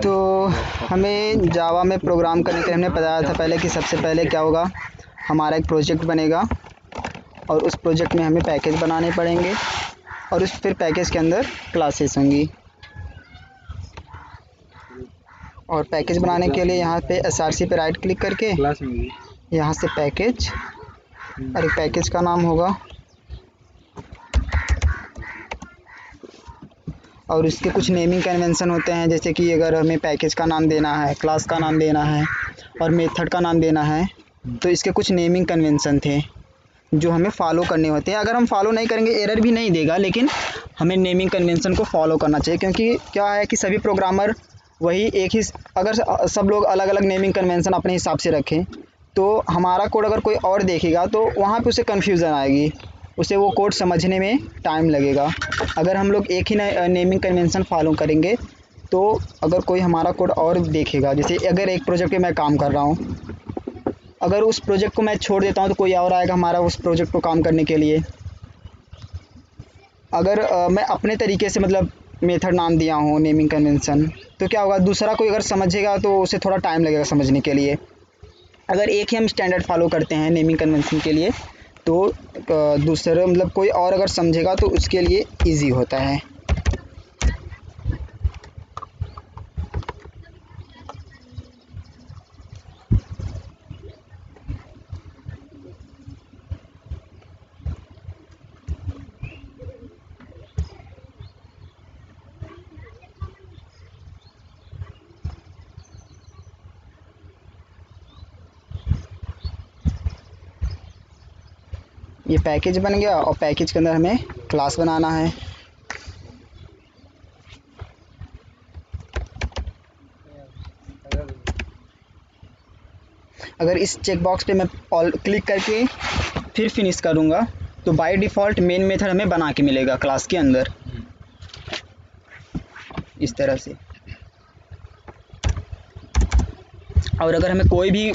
तो हमें जावा में प्रोग्राम करने के लिए हमने बताया था पहले कि सबसे पहले क्या होगा, हमारा एक प्रोजेक्ट बनेगा और उस प्रोजेक्ट में हमें पैकेज बनाने पड़ेंगे और उस फिर पैकेज के अंदर क्लासेस होंगी। और पैकेज बनाने के लिए यहाँ पे एसआरसी पे राइट क्लिक करके यहाँ से पैकेज और एक पैकेज का नाम होगा और इसके कुछ नेमिंग कन्वेंशन होते हैं, जैसे कि अगर हमें पैकेज का नाम देना है, क्लास का नाम देना है और मेथड का नाम देना है तो इसके कुछ नेमिंग कन्वेंशन थे जो हमें फॉलो करने होते हैं। अगर हम फॉलो नहीं करेंगे एरर भी नहीं देगा, लेकिन हमें नेमिंग कन्वेंशन को फॉलो करना चाहिए, क्योंकि क्या है कि सभी प्रोग्रामर वही एक ही, अगर सब लोग अलग अलग नेमिंग कन्वेंशन अपने हिसाब से रखें तो हमारा कोड अगर कोई और देखेगा तो वहाँ पे उसे कन्फ्यूज़न आएगी, उसे वो कोड समझने में टाइम लगेगा। अगर हम लोग एक ही नेमिंग कन्वेंशन फॉलो करेंगे तो अगर कोई हमारा कोड और देखेगा, जैसे अगर एक प्रोजेक्ट पे मैं काम कर रहा हूँ, अगर उस प्रोजेक्ट को मैं छोड़ देता हूँ तो कोई और आएगा हमारा उस प्रोजेक्ट को काम करने के लिए। अगर मैं अपने तरीके से मतलब मेथड नाम दिया हूँ नेमिंग कन्वेंशन, तो क्या होगा, दूसरा कोई अगर समझेगा तो उसे थोड़ा टाइम लगेगा समझने के लिए। अगर एक ही हम स्टैंडर्ड फॉलो करते हैं नेमिंग कन्वेंशन के लिए तो दूसरे मतलब कोई और अगर समझेगा तो उसके लिए इजी होता है। ये पैकेज बन गया और पैकेज के अंदर हमें क्लास बनाना है। अगर इस चेक बॉक्स पे मैं ऑल क्लिक करके फिर फिनिश करूँगा तो बाय डिफ़ॉल्ट मेन मेथड हमें बना के मिलेगा क्लास के अंदर इस तरह से। और अगर हमें कोई भी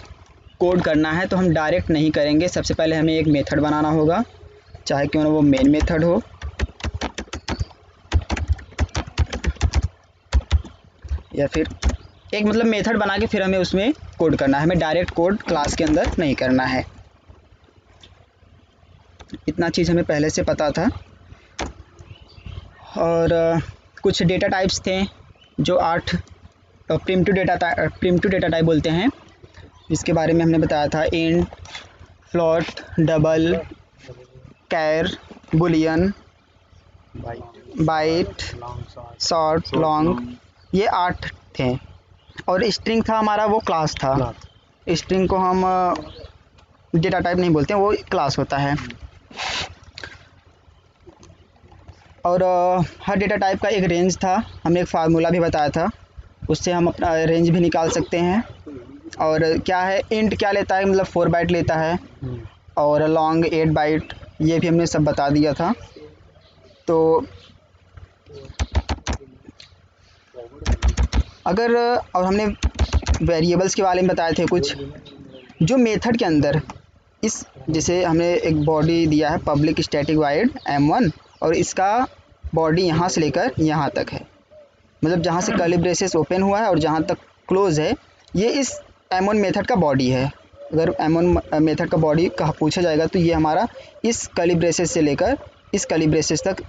कोड करना है तो हम डायरेक्ट नहीं करेंगे, सबसे पहले हमें एक मेथड बनाना होगा, चाहे क्यों ना वो मेन मेथड हो या फिर एक मतलब मेथड बना के फिर हमें उसमें कोड करना है। हमें डायरेक्ट कोड क्लास के अंदर नहीं करना है। इतना चीज़ हमें पहले से पता था। और कुछ डेटा टाइप्स थे जो 8 प्रिमिटिव डेटा टाइप बोलते हैं, इसके बारे में हमने बताया था। इंट, फ्लोट, डबल, कैर, बुलियन, बाइट, शॉर्ट, लॉन्ग, ये 8 थे। और स्ट्रिंग था हमारा, वो क्लास था। स्ट्रिंग को हम डेटा टाइप नहीं बोलते हैं, वो क्लास होता है। और हर डेटा टाइप का एक रेंज था, हमने एक फार्मूला भी बताया था, उससे हम अपना रेंज भी निकाल सकते हैं। और क्या है, इंट क्या लेता है, मतलब 4 बाइट लेता है, और लॉन्ग 8 बाइट, ये भी हमने सब बता दिया था। तो अगर और हमने वेरिएबल्स के बारे में बताए थे कुछ, जो मेथड के अंदर इस, जैसे हमने एक बॉडी दिया है पब्लिक स्टैटिक वाइड m1 और इसका बॉडी यहाँ से लेकर यहाँ तक है, मतलब जहाँ से कर्ली ब्रेसेस ओपन हुआ है और जहाँ तक क्लोज है, ये इस m1 मेथड का बॉडी है। अगर m1 मेथड का बॉडी का पूछा जाएगा तो ये हमारा इस कर्ली ब्रेसेस से लेकर इस कर्ली ब्रेसेस तक,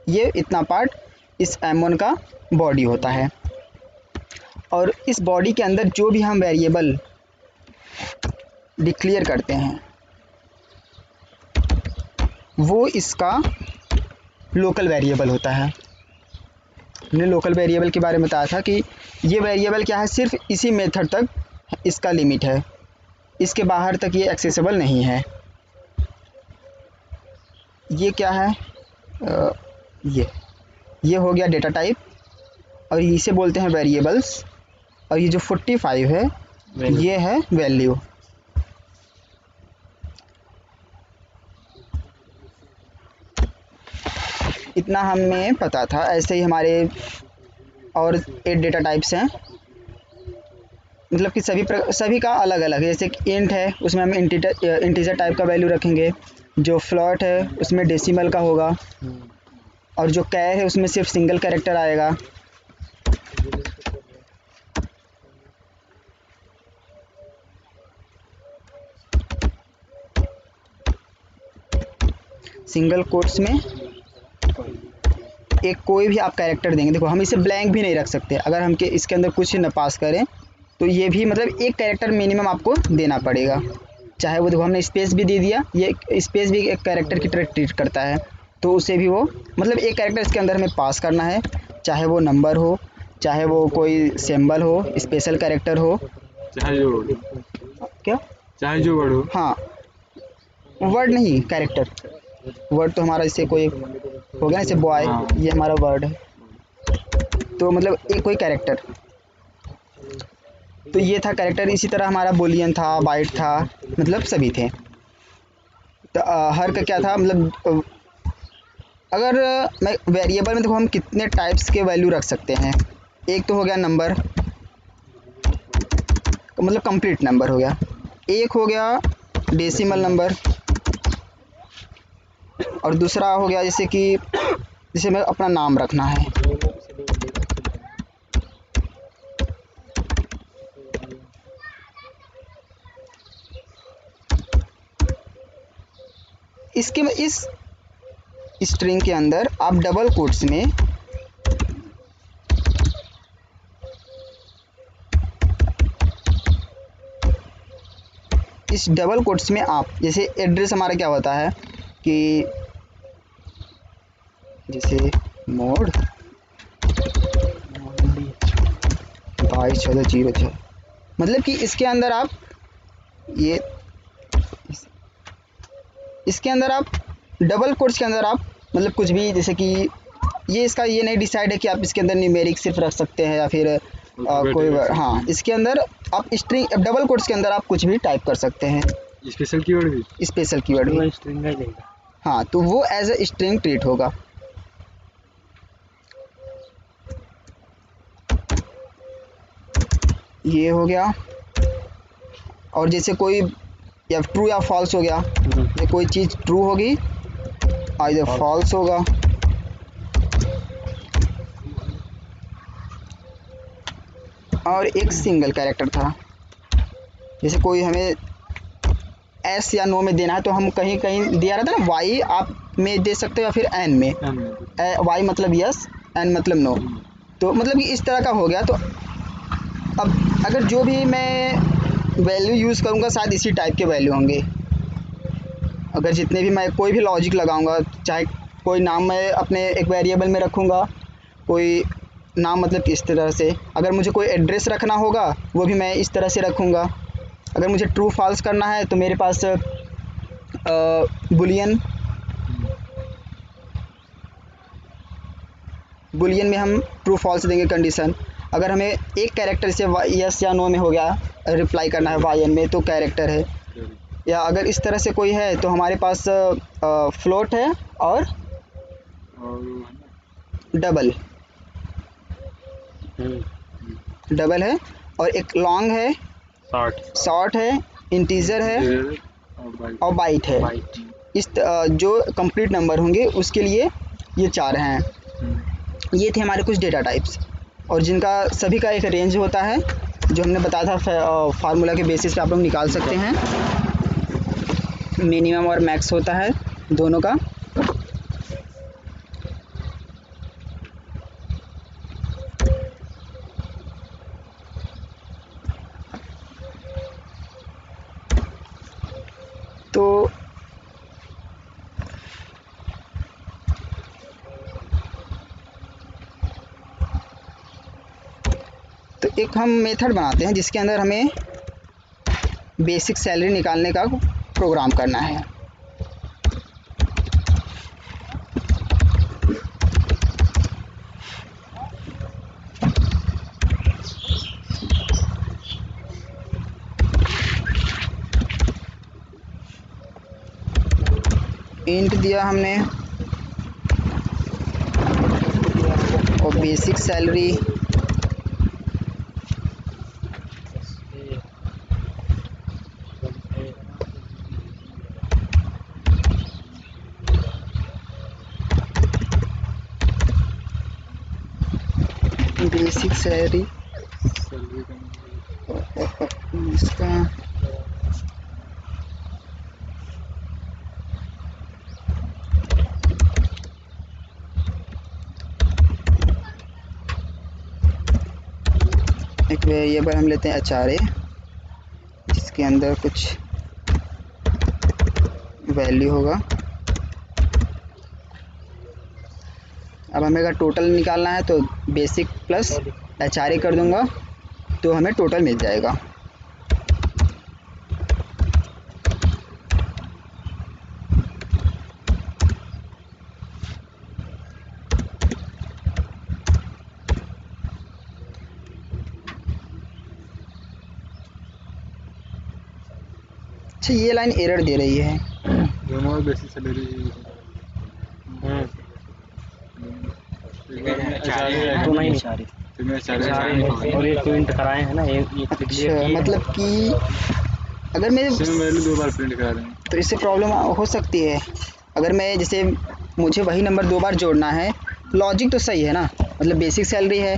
ये इतना पार्ट इस m1 का बॉडी होता है। और इस बॉडी के अंदर जो भी हम वेरिएबल डिक्लेयर करते हैं वो इसका लोकल वेरिएबल होता है। हमने लोकल वेरिएबल के बारे में बताया था कि ये वेरिएबल क्या है, सिर्फ इसी मेथड तक इसका लिमिट है, इसके बाहर तक ये एक्सेसिबल नहीं है। ये क्या है, ये हो गया डेटा टाइप और इसे बोलते हैं वेरिएबल्स। और ये जो 45 है ये है वैल्यू। इतना हमें पता था। ऐसे ही हमारे और 8 डेटा टाइप्स हैं, मतलब कि सभी का अलग अलग है। जैसे कि इंट है, उसमें हम इंटीजर टाइप का वैल्यू रखेंगे। जो फ्लोट है उसमें डेसिमल का होगा, और जो कैर है उसमें सिर्फ सिंगल कैरेक्टर आएगा। सिंगल कोट्स में एक कोई भी आप कैरेक्टर देंगे, देखो हम इसे ब्लैंक भी नहीं रख सकते, अगर हम के इसके अंदर कुछ न पास करें तो ये भी मतलब एक कैरेक्टर मिनिमम आपको देना पड़ेगा। चाहे वो देखो हमने स्पेस भी दे दिया, ये स्पेस भी एक कैरेक्टर की तरह ट्रीट करता है, तो उसे भी वो मतलब एक कैरेक्टर इसके अंदर हमें पास करना है, चाहे वो नंबर हो, चाहे वो कोई सिंबल हो, स्पेशल कैरेक्टर हो, चाहे जो क्या चाहे जो वर्ड हो। हाँ, वर्ड नहीं कैरेक्टर, वर्ड तो हमारा इससे कोई हो गया, जैसे बॉय, हाँ। ये हमारा वर्ड है, तो मतलब एक कोई कैरेक्टर, तो ये था कैरेक्टर। इसी तरह हमारा बुलियन था, बाइट था, मतलब सभी थे। तो हर का क्या था मतलब अगर मैं वेरिएबल में देखो हम कितने टाइप्स के वैल्यू रख सकते हैं। एक तो हो गया नंबर, मतलब कंप्लीट नंबर हो गया। एक हो गया डेसिमल नंबर, और दूसरा हो गया जैसे कि जैसे मैं अपना नाम रखना है, इसके इस स्ट्रिंग के अंदर आप डबल कोट्स में इस डबल कोट्स में आप जैसे एड्रेस हमारा क्या होता है कि जैसे मोड 221406, मतलब कि इसके अंदर आप ये इसके अंदर आप डबल कोट्स के अंदर आप मतलब कुछ भी, जैसे कि ये इसका ये नहीं डिसाइड है कि आप इसके अंदर न्यूमेरिक सिर्फ रख सकते हैं या फिर कोई हाँ, इसके अंदर आप स्ट्रिंग डबल कोट्स के अंदर आप कुछ भी टाइप कर सकते हैं, स्पेशल कीवर्ड भी। स्पेशल कीवर्ड भी। स्ट्रिंग का देगा। हाँ, तो वो एज ए स्ट्रिंग ट्रीट होगा। ये हो गया। और जैसे कोई या ट्रू या फॉल्स हो गया, ये कोई चीज़ ट्रू होगी आइदर फॉल्स होगा। और एक सिंगल कैरेक्टर था, जैसे कोई हमें एस या नो में देना है तो हम कहीं कहीं दिया रहता है ना, वाई आप में दे सकते हो या फिर एन में, वाई मतलब यस, एन मतलब नो, तो मतलब कि इस तरह का हो गया। तो अब अगर जो भी मैं वैल्यू यूज़ करूँगा शायद इसी टाइप के वैल्यू होंगे। अगर जितने भी मैं कोई भी लॉजिक लगाऊंगा, चाहे कोई नाम मैं अपने एक वेरिएबल में रखूँगा, कोई नाम मतलब कि इस तरह से, अगर मुझे कोई एड्रेस रखना होगा वो भी मैं इस तरह से रखूँगा। अगर मुझे ट्रू फॉल्स करना है तो मेरे पास बुलियन में हम ट्रू फॉल्स देंगे कंडीशन। अगर हमें एक कैरेक्टर से यस या नो में हो गया रिप्लाई करना है वाई एन में तो कैरेक्टर है, या अगर इस तरह से कोई है तो हमारे पास फ्लोट है और डबल है, और एक लॉन्ग है, शॉर्ट है, इंटीजर है और बाइट है। इस जो कंप्लीट नंबर होंगे उसके लिए ये चार हैं। ये थे हमारे कुछ डेटा टाइप्स, और जिनका सभी का एक रेंज होता है जो हमने बताया था, फार्मूला के बेसिस पे आप लोग निकाल सकते हैं। मिनिमम और मैक्स होता है दोनों का। तो एक हम मेथड बनाते हैं जिसके अंदर हमें बेसिक सैलरी निकालने का प्रोग्राम करना है। इंट दिया हमने और basic salary basic salary salary का इसका एक वेरिएबल हम लेते हैं HRA, जिसके अंदर कुछ वैल्यू होगा। अब हमें अगर टोटल निकालना है तो बेसिक प्लस HRA कर दूंगा तो हमें टोटल मिल जाएगा। अच्छा, ये लाइन एरर दे रही है। दोनों बेसिक सैलरी तो नहीं और ये प्रिंट कराए हैं ना, ये अच्छा, मतलब कि अगर मैं सेम वैल्यू 2 बार प्रिंट करा रहे हैं। तो इससे प्रॉब्लम हो सकती है। अगर मैं जैसे मुझे वही नंबर 2 बार जोड़ना है, लॉजिक तो सही है ना, मतलब बेसिक सैलरी है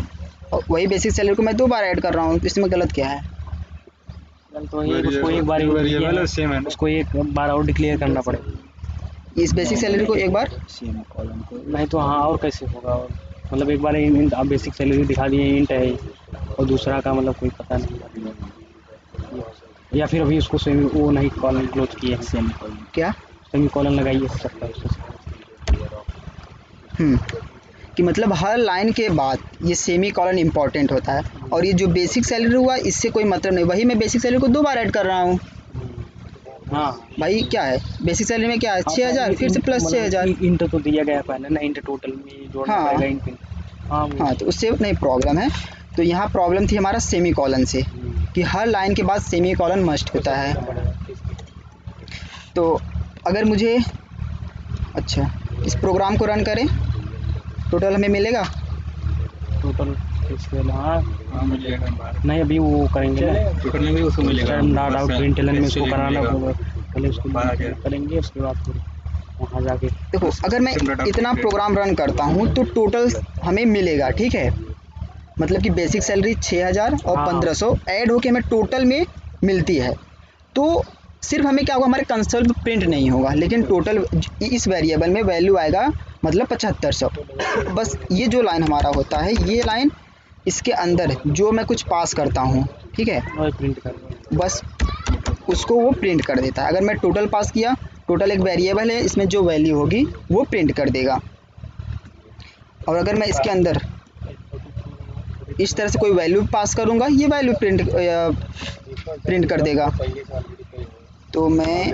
और वही बेसिक सैलरी को मैं 2 बार ऐड कर रहा हूँ, तो इसमें गलत क्या है? तो ये उसको एक बार वेरिएबल सेम है, उसको एक बार और डिक्लेयर करना पड़ेगा इस बेसिक सैलरी को एक बार नहीं तो हाँ, और कैसे होगा? और मतलब एक बार आप बेसिक सैलरी दिखा दिए इंट है और दूसरा का मतलब कोई पता नहीं, या फिर अभी उसको सेमी वो नहीं कॉलन क्लोज किए हैं, सेमी कॉलन क्या सेमी कॉलन लगाइए सकता है उससे। कि मतलब हर लाइन के बाद ये सेमी कॉलन इम्पोर्टेंट होता है, और ये जो बेसिक सैलरी हुआ इससे कोई मतलब नहीं, वही मैं बेसिक सैलरी को 2 बार ऐड कर रहा हूँ। हाँ भाई क्या है बेसिक सैलरी में, क्या है 6000 फिर से प्लस 6000। इंट तो दिया गया पहले ना, इंट टोटल में जोड़ना हाँ। पड़ेगा इंट। हाँ, तो उससे नहीं प्रॉब्लम है। तो यहाँ प्रॉब्लम थी हमारा सेमी कॉलन से, कि हर लाइन के बाद सेमी कॉलन मस्ट होता है। तो अगर मुझे अच्छा इस प्रोग्राम को रन करें, टोटल हमें मिलेगा। टोटल हाँ नहीं, अभी वो करेंगे ना टोटल में भी उसको मिलेगा। डाउट प्रिंट में उसको कराना होगा, पहले उसको करेंगे, उसके बाद फिर वहाँ जाके देखो, अगर मैं इतना प्रोग्राम रन करता हूँ तो टोटल हमें मिलेगा, ठीक है। मतलब कि बेसिक सैलरी 6000 और 1500 ऐड होके हमें टोटल में मिलती है। तो सिर्फ हमें क्या होगा, हमारे कंसोल पे प्रिंट नहीं होगा, लेकिन टोटल इस वेरिएबल में वैल्यू आएगा, मतलब 7500। बस ये जो लाइन हमारा होता है, ये लाइन इसके अंदर जो मैं कुछ पास करता हूँ, ठीक है, प्रिंट कर बस उसको वो प्रिंट कर देता है। अगर मैं टोटल पास किया, टोटल एक वेरिएबल है, इसमें जो वैल्यू होगी वो प्रिंट कर देगा। और अगर मैं इसके अंदर इस तरह से कोई वैल्यू पास करूँगा, ये वैल्यू प्रिंट कर देगा। तो मैं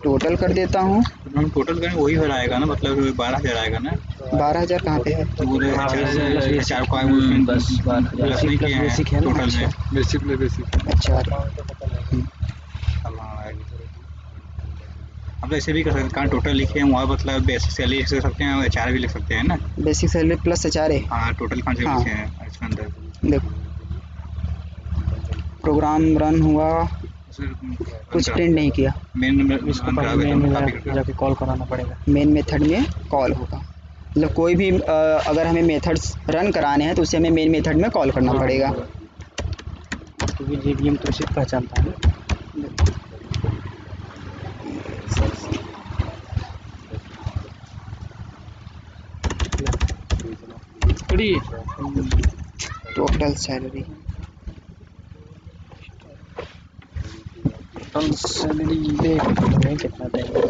टोटल कर देता हूँ। हम टोटल करें वही हो आएगा ना, मतलब 12000 आएगा ना। 12000 कहाँ पे है? पूरे 4 का बस नहीं किए हैं टोटल में। बेसिक अच्छा, अब ऐसे भी कर सकते हैं, कहाँ टोटल लिखे हैं वहाँ मतलब बेसिक सैलरी लिख सकते हैं और HR भी लिख सकते हैं ना। Basic salary plus HRA। हाँ, टोटल कहाँ से हाँ। लिखे हैं इसके अंदर। देखो प्रोग्राम रन हुआ, कुछ प्रिंट नहीं किया। इसको जाके कॉल कराना पड़ेगा, मेन मेथड में कॉल होगा। मतलब कोई भी अगर हमें मेथड्स रन कराने हैं तो उसे हमें मेन मेथड में कॉल करना पड़ेगा। क्योंकि JVM तो सिर्फ पहचानता है ना। टोटल सैलरी नहीं कितना देंगे।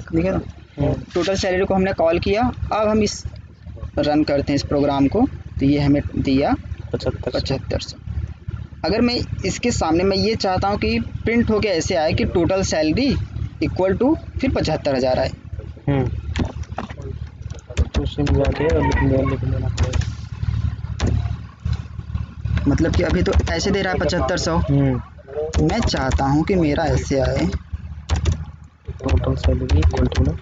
ठीक है ना। टोटल सैलरी को हमने कॉल किया। अब हम इस रन करते हैं इस प्रोग्राम को, तो ये हमें दिया 7500। अगर मैं इसके सामने मैं ये चाहता हूँ कि प्रिंट होके ऐसे आए कि टोटल सैलरी इक्वल टू फिर 75000 आए। मतलब कि अभी तो ऐसे दे रहा है 7500। मैं चाहता हूँ कि मेरा ऐसे आए टोटल सैलरी इक्वल टू ना,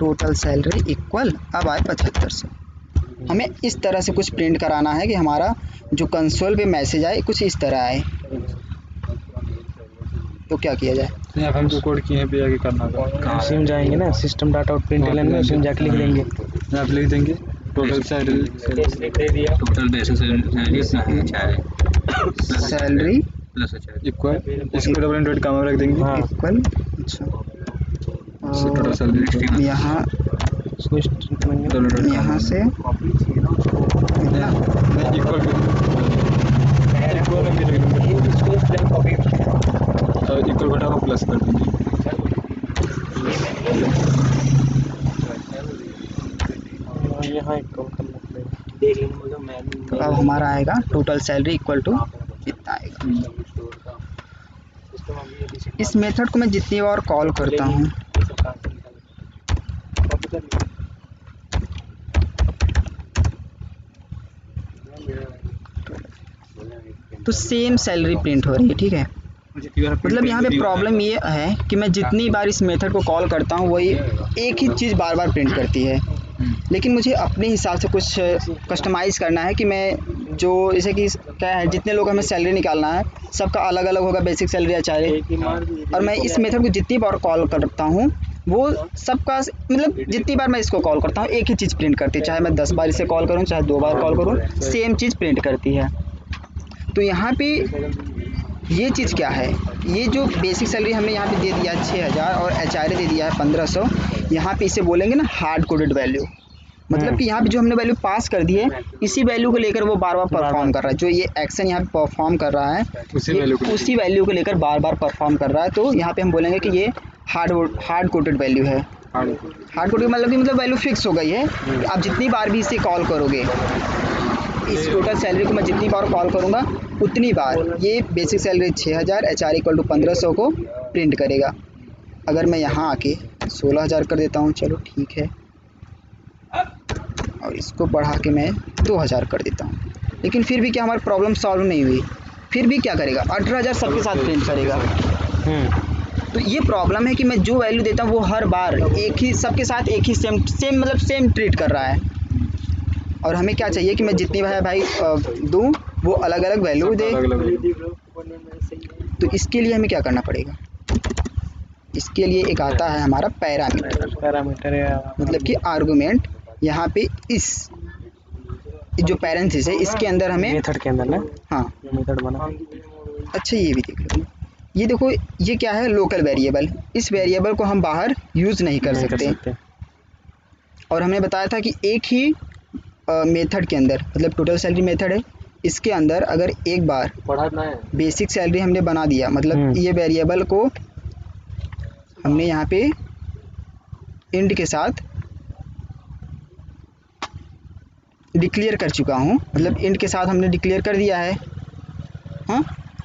टोटल सैलरी इक्वल अब आए 7500। हमें इस तरह से कुछ प्रिंट कराना है कि हमारा जो कंसोल पे मैसेज आए कुछ इस तरह आए। तो क्या किया जाए? यहाँ हम जो कोड किए हैं पे आगे करना होगा। सिम जाएंगे ना, सिस्टम डाटा आउट प्रिंट एलन में सिम जाके लिख देंगे। यहाँ पे लिख देंगे total salary total basis salary इतना है, अच्छा है सैलरी प्लस अच्छा है इक्वल, इसको डबल इंटरेट काम रख देंगे। हाँ, इक्वल, अच्छा, टोटल सैलरी यहाँ इसको डबल इंटरेट यहाँ से इतना इक्वल इक्वल घटा को प्लस कर देंगे। यहाँ एक कॉल करना पड़ेगा। तो अब हमारा आएगा टोटल सैलरी इक्वल टू इतना आएगा। इस मेथड को मैं जितनी बार कॉल करता हूँ तो सेम सैलरी प्रिंट हो रही है, ठीक है। मतलब यहाँ पे प्रॉब्लम ये है कि मैं जितनी बार इस मेथड को कॉल करता हूँ वही एक ही चीज़ बार बार प्रिंट करती है, लेकिन मुझे अपने हिसाब से कुछ कस्टमाइज़ करना है कि मैं जो जैसे कि क्या है, जितने लोग हमें सैलरी निकालना है सबका अलग अलग होगा बेसिक सैलरी एचआरए, और मैं इस मेथड को जितनी बार कॉल करता हूँ वो सबका मतलब जितनी बार मैं इसको कॉल करता हूँ एक ही चीज़ प्रिंट करती है, चाहे मैं 10 बार इसे कॉल करूँ चाहे 2 बार कॉल करूँ सेम चीज़ प्रिंट करती है। तो यहाँ पे ये चीज़ क्या है, ये जो बेसिक सैलरी हमें यहाँ पे दे दिया 6000 और एचआरए दे दिया है 1500, यहाँ पे इसे बोलेंगे ना हार्ड कोडेड वैल्यू, मतलब कि यहाँ पे जो हमने वैल्यू पास कर दी है इसी वैल्यू को लेकर वो बार बार परफॉर्म कर रहा है, जो ये एक्शन यहाँ पे परफॉर्म कर रहा है उसी वैल्यू को लेकर बार बार परफॉर्म कर रहा है। तो यहाँ पे हम बोलेंगे कि ये हार्ड कोडेड वैल्यू है। हार्ड कोडेड मतलब वैल्यू फिक्स हो गई है, आप जितनी बार भी इसे कॉल करोगे इस टोटल सैलरी को मैं जितनी बार कॉल करूँगा उतनी बार ये basic salary 6000 HRA equal to 1500 को प्रिंट करेगा। अगर मैं यहाँ आके 16000 कर देता हूँ, चलो ठीक है, और इसको बढ़ा के मैं 2000 कर देता हूँ, लेकिन फिर भी क्या हमारी प्रॉब्लम सॉल्व नहीं हुई, फिर भी क्या करेगा 18000 सबके साथ प्रिंट करेगा। तो ये प्रॉब्लम है कि मैं जो वैल्यू देता हूँ वो हर बार एक ही सबके साथ एक ही सेम ट्रीट कर रहा है, और हमें क्या चाहिए कि मैं जितनी भाई दूँ वो अलग अलग वैल्यू दे। तो इसके लिए हमें क्या करना पड़ेगा, इसके लिए एक आता है हमारा पैरामीटर मतलब कि आर्गुमेंट, यहाँ पे इस जो पैरेंथेसिस है इसके अंदर हमें मेथड के अंदर ना, हाँ मेथड बना। अच्छा ये भी देख लो, ये देखो ये क्या है लोकल वेरिएबल, इस वेरिएबल को हम बाहर यूज़ नहीं कर सकते। और हमने बताया था कि एक ही मेथड के अंदर मतलब टोटल सैलरी मेथड है, इसके अंदर अगर एक बार बेसिक सैलरी हमने बना दिया, मतलब ये वेरिएबल को हमने यहाँ पे इंड के साथ डिक्लेयर कर चुका हूँ, मतलब इंड के साथ हमने डिक्लेयर कर दिया है, हाँ।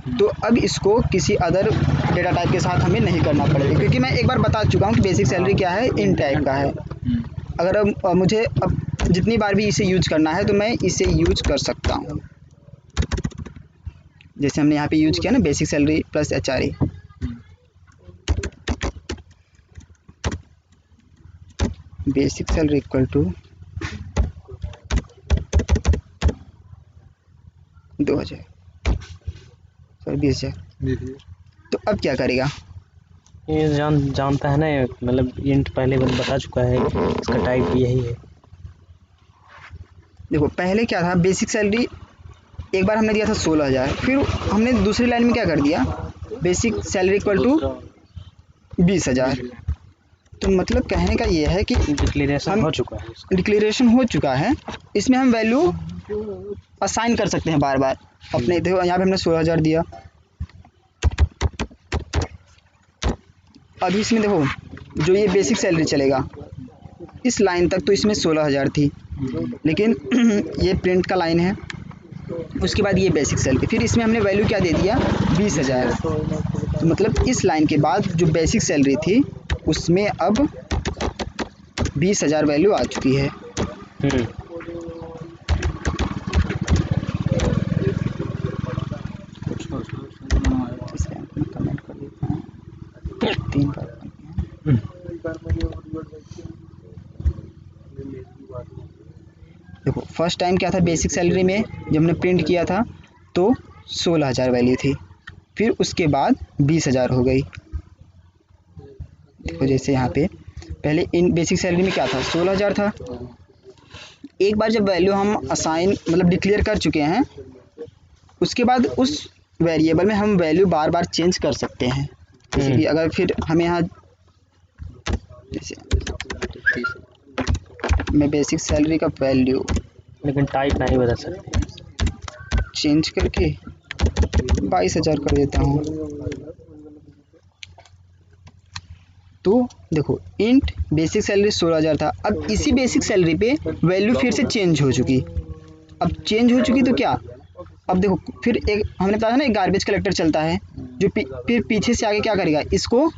तो अब इसको किसी अदर डेटा टाइप के साथ हमें नहीं करना पड़ेगा, क्योंकि मैं एक बार बता चुका हूँ कि बेसिक सैलरी क्या है, इंड टाइप का है। अगर अब मुझे अब जितनी बार भी इसे यूज करना है तो मैं इसे यूज कर सकता हूँ, जैसे हमने यहाँ पे यूज किया ना basic salary plus HRA. Basic salary equal to 2000 sorry 20000। तो अब क्या करेगा, ये जानता है ना, मतलब इंट पहले बता चुका है इसका टाइप यही है। देखो पहले क्या था, बेसिक सैलरी एक बार हमने दिया था 16000, फिर हमने दूसरी लाइन में क्या कर दिया बेसिक सैलरी इक्वल टू 20000। तो मतलब कहने का ये है कि डिक्लेरेशन हो चुका है, डिक्लेरेशन हो चुका है, इसमें हम वैल्यू असाइन कर सकते हैं बार बार अपने। देखो यहाँ पे हमने 16000 दिया, अभी इसमें देखो जो ये बेसिक सैलरी चलेगा इस लाइन तक तो इसमें 16000 थी, लेकिन ये प्रिंट का लाइन है, उसके बाद ये बेसिक सैलरी, फिर इसमें हमने वैल्यू क्या दे दिया 20000। तो मतलब इस लाइन के बाद जो बेसिक सैलरी थी उसमें अब 20000 वैल्यू आ चुकी है। कमेंट कर देता हूँ 3 बार। देखो फर्स्ट टाइम क्या था बेसिक सैलरी में जब हमने प्रिंट किया था तो 16000 वैल्यू थी, फिर उसके बाद 20,000 हो गई। देखो जैसे यहाँ पे पहले इन बेसिक सैलरी में क्या था, 16,000 था। एक बार जब वैल्यू हम असाइन मतलब डिक्लेयर कर चुके हैं, उसके बाद उस वेरिएबल में हम वैल्यू बार बार चेंज कर सकते हैं। जैसे कि अगर फिर हमें यहाँ जैसे मैं बेसिक सैलरी का वैल्यू लेकिन टाइप नहीं बदल सकते। चेंज करके 22,000 कर देता हूँ। तो देखो इंट बेसिक सैलरी 16,000 था, अब इसी बेसिक सैलरी पे वैल्यू फिर से चेंज हो चुकी। अब चेंज हो चुकी तो क्या, अब देखो फिर एक हमने बताया ना एक गार्बेज कलेक्टर चलता है जो फिर पीछे से आगे क्या करेगा, इसको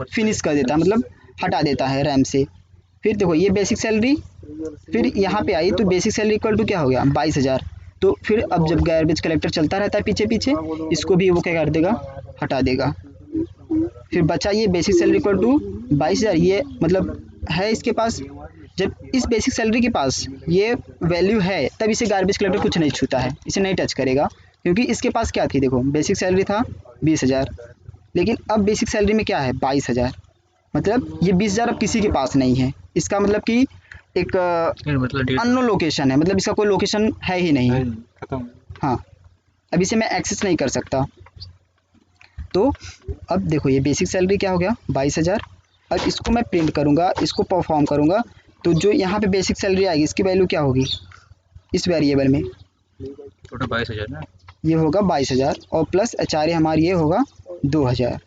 फिनिश कर देता है, मतलब हटा देता है रैम से। फिर देखो ये बेसिक सैलरी फिर यहाँ पे आई, तो बेसिक सैलरी इक्वल टू क्या हो गया 22,000। तो फिर अब जब गार्बेज कलेक्टर चलता रहता है पीछे पीछे, इसको भी वो क्या कर देगा, हटा देगा। फिर बचा ये बेसिक सैलरी इक्वल टू 22,000, ये मतलब है इसके पास। जब इस बेसिक सैलरी के पास ये वैल्यू है तब इसे गार्बेज कलेक्टर कुछ नहीं छूता है, इसे नहीं टच करेगा, क्योंकि इसके पास क्या थी, देखो बेसिक सैलरी था 20,000, लेकिन अब बेसिक सैलरी में क्या है 22,000, मतलब ये 20,000 अब किसी के पास नहीं है। इसका मतलब कि एक अननोन लोकेशन है, मतलब इसका कोई लोकेशन है ही नहीं। हाँ, अब इसे मैं एक्सेस नहीं कर सकता। तो अब देखो ये बेसिक सैलरी क्या हो गया 22,000। अब इसको मैं प्रिंट करूँगा, इसको परफॉर्म करूँगा, तो जो यहाँ पे बेसिक सैलरी आएगी इसकी वैल्यू क्या होगी इस वेरिएबल में, टोटल 22,000 ना, ये होगा 22,000 और प्लस HRA हमारी ये होगा 2,000।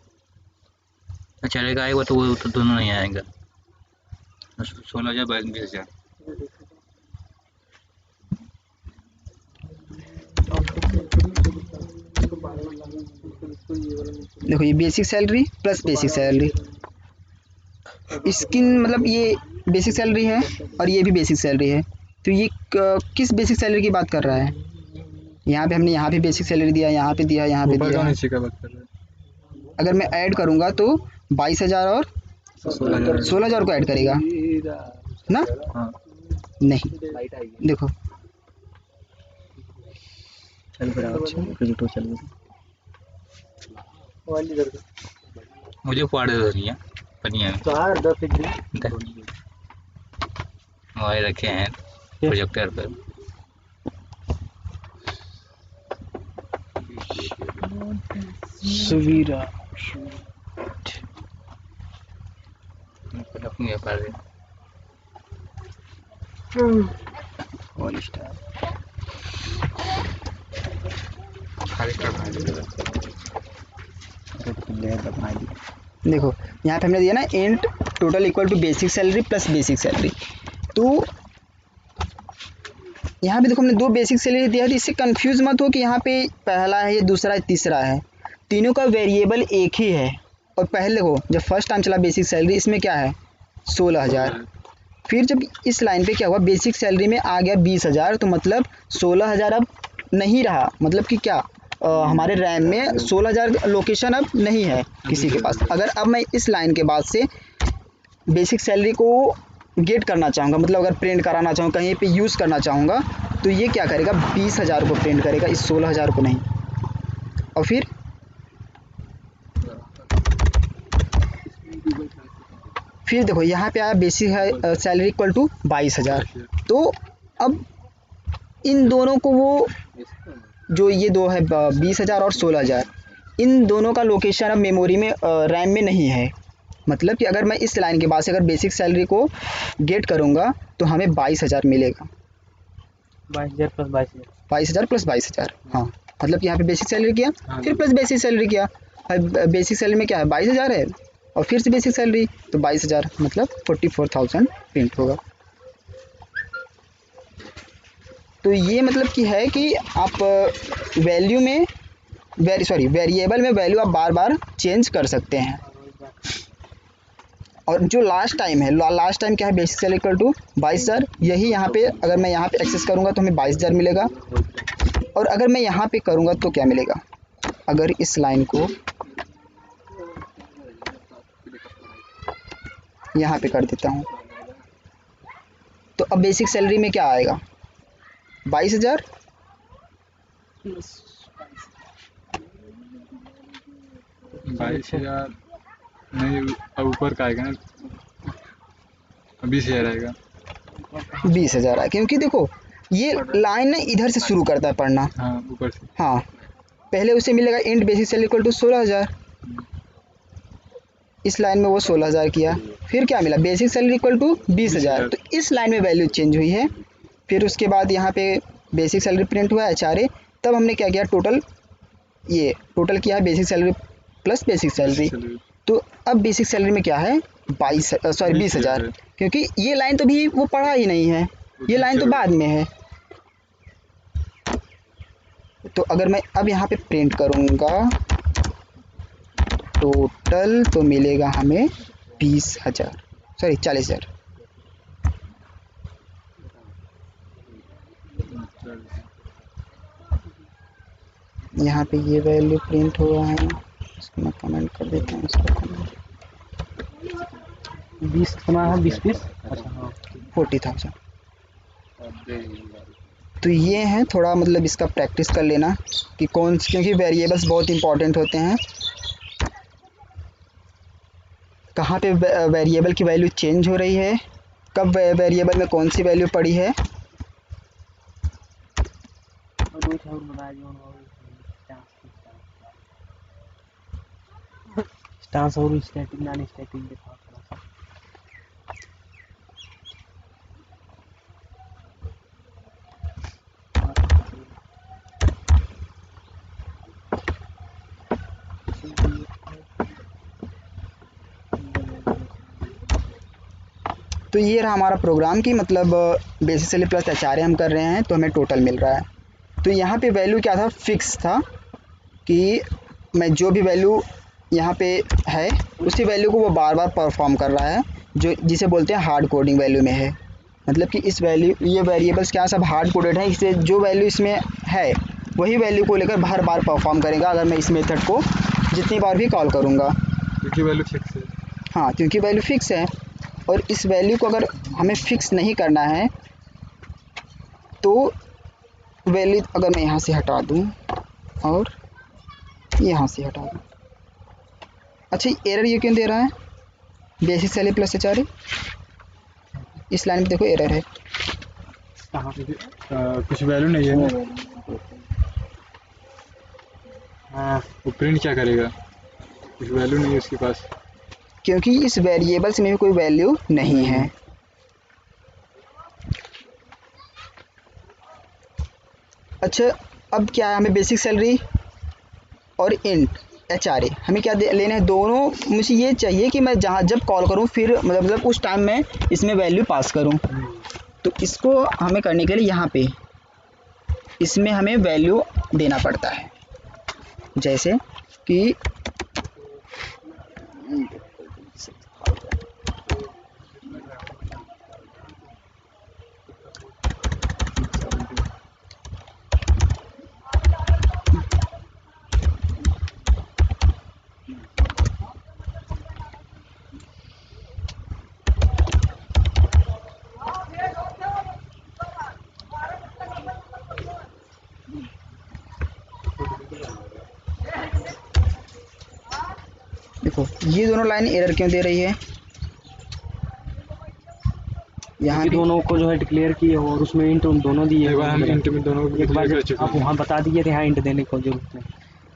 चलेगा आएगा तो वो तो दोनों नहीं आएगा, 16,000 20,000। देखो ये basic salary plus basic salary, इसकी मतलब ये बेसिक सैलरी है और ये भी बेसिक सैलरी है, तो ये किस बेसिक सैलरी की बात कर रहा है, यहाँ पे हमने यहाँ पे बेसिक सैलरी दिया, यहाँ पे दिया, यहाँ पे दिया। अगर मैं ऐड करूँगा तो 22,000 और 16,000 को ऐड करेगा ना, हाँ नहीं देखो मुझे फाड़ दो धनिया पनिया में हमारे रखे हैं प्रोजेक्टर पर। सुवीरा अपनी पर ऑल स्टार खाली करना देखो यहाँ पे हमने दिया ना int total equal to basic salary plus basic salary, तो यहाँ पे देखो हमने 2 बेसिक सैलरी दिया है, तो इससे कंफ्यूज मत हो कि यहाँ पे पहला है, ये दूसरा है, तीसरा है, तीनों का वेरिएबल एक ही है। और पहले देखो जब फर्स्ट टाइम चला बेसिक सैलरी, इसमें क्या है 16,000, फिर जब इस लाइन पे क्या हुआ बेसिक सैलरी में आ गया 20,000, तो मतलब 16,000 अब नहीं रहा, मतलब कि क्या हमारे रैम में 16,000 लोकेशन अब नहीं है किसी के पास। अगर अब मैं इस लाइन के बाद से बेसिक सैलरी को गेट करना चाहूँगा, मतलब अगर प्रिंट कराना चाहूँ कहीं पे यूज़ करना चाहूँगा, तो ये क्या करेगा 20,000 को प्रिंट करेगा, इस 16,000 को नहीं। और फिर देखो यहाँ पे आया बेसिक है सैलरी इक्वल टू 22,000, तो अब इन दोनों को वो जो ये दो है 20,000 और 16,000, इन दोनों का लोकेशन अब मेमोरी में रैम में नहीं है। मतलब कि अगर मैं इस लाइन के बाद से अगर बेसिक सैलरी को गेट करूँगा तो हमें 22,000 मिलेगा, 22,000 प्लस 22,000 22,000 प्लस 22,000। हाँ, मतलब कि यहाँ पे बेसिक सैलरी किया फिर प्लस बेसिक सैलरी किया, बेसिक सैलरी में क्या है 22,000 है और फिर से बेसिक सैलरी, तो 22,000 मतलब 44,000 प्रिंट होगा। तो ये मतलब कि है कि आप वैल्यू में वेरिएबल में वैल्यू आप बार बार चेंज कर सकते हैं। और जो लास्ट टाइम है, लास्ट टाइम क्या है बेसिक सैलरी इक्वल टू 22,000, यही यहाँ पे अगर मैं यहाँ पे एक्सेस करूँगा तो हमें 22,000 मिलेगा। और अगर मैं यहाँ पे करूँगा तो क्या मिलेगा, अगर इस लाइन को यहाँ पे कर देता हूँ तो अब बेसिक सैलरी में क्या आएगा 22,000 22,000 नहीं, अब ऊपर का आएगा ना, 20,000 आएगा। 20,000 है, क्योंकि देखो ये लाइन ना इधर से शुरू करता है पढ़ना। हाँ ऊपर से। हाँ, पहले उसे मिलेगा int basic salary equal to 16,000, इस लाइन में वो 16,000 किया, फिर क्या मिला बेसिक सैलरी इक्वल टू 20,000, तो इस लाइन में वैल्यू चेंज हुई है। फिर उसके बाद यहाँ पे बेसिक सैलरी प्रिंट हुआ है HRA, तब हमने क्या किया टोटल किया है basic salary plus basic salary. तो अब बेसिक सैलरी में क्या है 20,000, क्योंकि ये लाइन तो भी वो पढ़ा ही नहीं है, ये लाइन तो बाद में है। तो अगर मैं अब यहाँ पे प्रिंट करूँगा टोटल, तो मिलेगा हमें 40,000। यहाँ पे ये वैल्यू प्रिंट हुआ है, इसको मैं कमेंट कर देता हूँ, इसको कमेंट 20 कितना है, 20 अच्छा हाँ 40,000। तो ये है थोड़ा मतलब इसका प्रैक्टिस कर लेना कि क्योंकि वेरिएबल्स बहुत इंपॉर्टेंट होते हैं, कहाँ पे वेरिएबल की वैल्यू चेंज हो रही है, कब वेरिएबल में कौन सी वैल्यू पड़ी है। स्टांस और स्टैटिक नॉन स्टैटिक दिखा थोड़ा सा। तो ये रहा हमारा प्रोग्राम की मतलब बेसिक सैलरी प्लस HRA हम कर रहे हैं, तो हमें टोटल मिल रहा है। तो यहाँ पे वैल्यू क्या था, फिक्स था कि मैं जो भी वैल्यू यहाँ पे है उसी वैल्यू को वो बार बार परफॉर्म कर रहा है, जो जिसे बोलते हैं हार्ड कोडिंग वैल्यू में है। मतलब कि इस वैल्यू ये वेरिएबल्स क्या सब हार्ड कोडेड है, इससे जो वैल्यू इसमें है वही वैल्यू को लेकर हर बार परफॉर्म करेगा अगर मैं इस मेथड को जितनी बार भी कॉल करूँगा, क्योंकि वैल्यू फिक्स है। हाँ, क्योंकि वैल्यू फिक्स है। और इस वैल्यू को अगर हमें फिक्स नहीं करना है तो वैल्यू अगर मैं यहाँ से हटा दूँ और यहाँ से हटा दूँ, अच्छा एरर ये क्यों दे रहा है बेसिक सैलरी प्लस HRA, इस लाइन में देखो एरर है। कुछ वैल्यू नहीं है ना, हाँ वो प्रिंट क्या करेगा, कुछ वैल्यू नहीं है उसके पास, क्योंकि इस वेरिएबल्स में भी कोई वैल्यू नहीं है। अच्छा, अब क्या है, हमें बेसिक सैलरी और इंट HRA हमें क्या लेना है, दोनों मुझे ये चाहिए कि मैं जहाँ जब कॉल करूँ फिर मतलब उस टाइम में इसमें वैल्यू पास करूँ। तो इसको हमें करने के लिए यहाँ पे इसमें हमें वैल्यू देना पड़ता है, जैसे कि देखो ये दोनों लाइन एरर क्यों दे रही है, यहाँ भी दोनों को जो है डिक्लेयर किए हो और उसमें इंट उन दोनों दिए, एक बार हम इंट में दोनों एक बार कर चुके आप वहाँ बता दिए थे, हाँ इंट देने को जरूरत नहीं,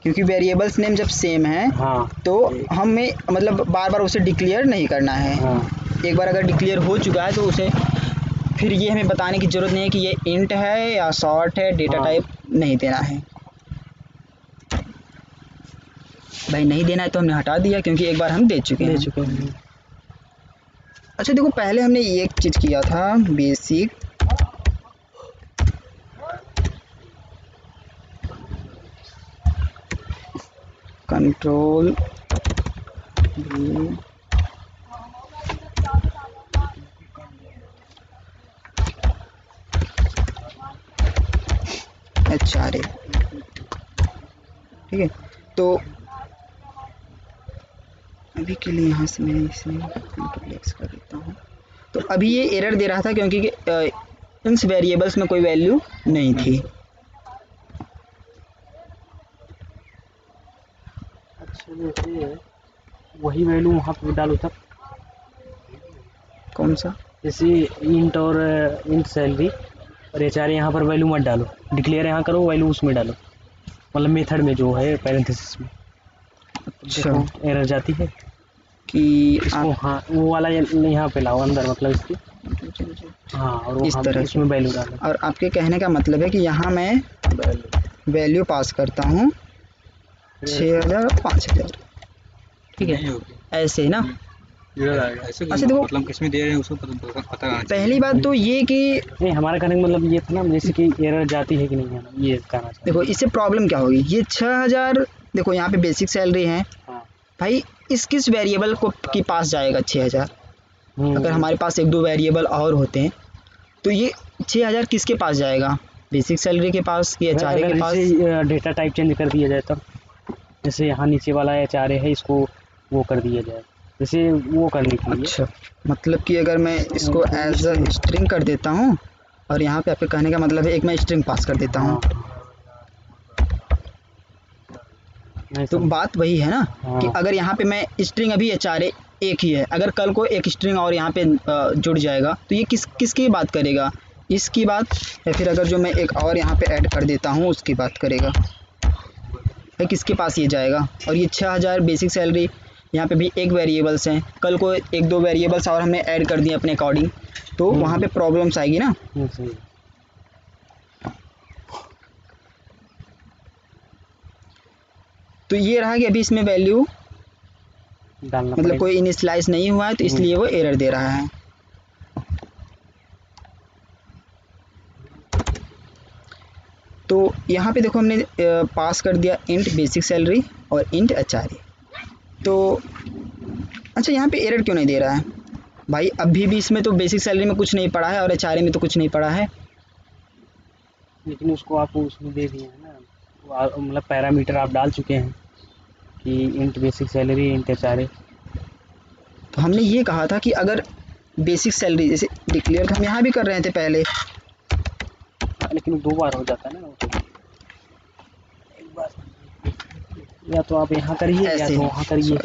क्योंकि वेरिएबल्स नेम जब सेम है हाँ तो हमें मतलब बार बार उसे डिक्लेयर नहीं करना है। हाँ एक बार अगर डिक्लेयर हो चुका है तो उसे फिर ये हमें बताने की ज़रूरत नहीं है कि ये इंट है या शॉर्ट है, डेटा हाँ। टाइप नहीं देना है। भाई नहीं देना है तो हमने हटा दिया क्योंकि एक बार हम दे चुके हैं। अच्छा देखो, पहले हमने एक चीज़ किया था बेसिक कंट्रोल HRA, ठीक है। तो अभी के लिए यहाँ से मैं इसे कंट्रोल X कर देता हूँ। तो अभी ये एरर दे रहा था क्योंकि इन वेरिएबल्स में कोई वैल्यू नहीं थी। जैसे वही वैल्यू वहाँ पे डालो तब, कौन सा? जैसे इंट और इंट सैलरी और एचआर यहाँ पर वैल्यू मत डालो, डिक्लेयर यहाँ करो, वैल्यू उसमें डालो, मतलब मेथड में जो है पैरेंथेसिस में। अच्छा देखो एरर जाती है कि इसको, आप हाँ वो वाला यहाँ पे लाओ अंदर, मतलब इसकी, हाँ और इस वो तरह उसमें वैल्यू डालो। और आपके कहने का मतलब है कि यहाँ मैं वैल्यू पास करता हूँ 6000 और 5000, ठीक है, ऐसे ही ना? ऐसे अच्छा देखो, मतलब किसमें दे रहे हैं उसको पता रहना चाहिए। पहली बात तो ये कि नहीं, हमारा कहने का मतलब ये था ना, जैसे कि एरर जाती है कि नहीं है, ये कहना चाहते देखो इससे प्रॉब्लम क्या होगी, ये 6000 देखो यहाँ पे बेसिक सैलरी है हाँ। भाई, इस किस वेरिएबल को के पास जाएगा 6000? अगर हमारे पास एक दो वेरिएबल और होते हैं तो ये 6000 किसके पास जाएगा? बेसिक सैलरी के पास या एचआरए के पास? डेटा टाइप चेंज कर दिया जाए तब, जैसे यहाँ नीचे वाला एचआरए है, इसको वो कर दिया जाए, जैसे वो करने के लिए। अच्छा, मतलब कि अगर मैं इसको एज अ स्ट्रिंग कर देता हूँ और यहाँ पे आपके कहने का मतलब है एक मैं स्ट्रिंग पास कर देता हूँ, तो बात वही है ना कि अगर यहाँ पे मैं स्ट्रिंग अभी एचआरए एक ही है, अगर कल को एक स्ट्रिंग और यहाँ पे जुड़ जाएगा तो ये किसकी बात करेगा? इसकी बात, या फिर अगर जो मैं एक और यहाँ पे ऐड कर देता हूँ उसकी बात करेगा? भाई किसके पास ये जाएगा? और ये 6000 बेसिक सैलरी, यहाँ पे भी एक वेरिएबल्स हैं, कल को एक दो वेरिएबल्स और हमने ऐड कर दिए अपने अकॉर्डिंग, तो वहाँ पे प्रॉब्लम्स आएगी ना। तो ये रहा कि अभी इसमें वैल्यू मतलब कोई इनिशियलाइज नहीं हुआ है, तो इसलिए वो एरर दे रहा है। तो यहाँ पे देखो हमने पास कर दिया इंट बेसिक सैलरी और इंट एचआरए। तो अच्छा, यहाँ पे एरर क्यों नहीं दे रहा है भाई? अभी भी इसमें तो बेसिक सैलरी में कुछ नहीं पड़ा है और एचआरए में तो कुछ नहीं पड़ा है। लेकिन उसको आप उसमें दे दिए हैं ना, मतलब पैरामीटर आप डाल चुके हैं कि int basic salary int HRA. तो हमने ये कहा था कि अगर बेसिक सैलरी जैसे डिक्लेयर हम यहाँ भी कर रहे थे पहले, लेकिन 2 बार हो जाता है ना, एक बार या तो आप यहाँ करिए या तो वहाँ करिए।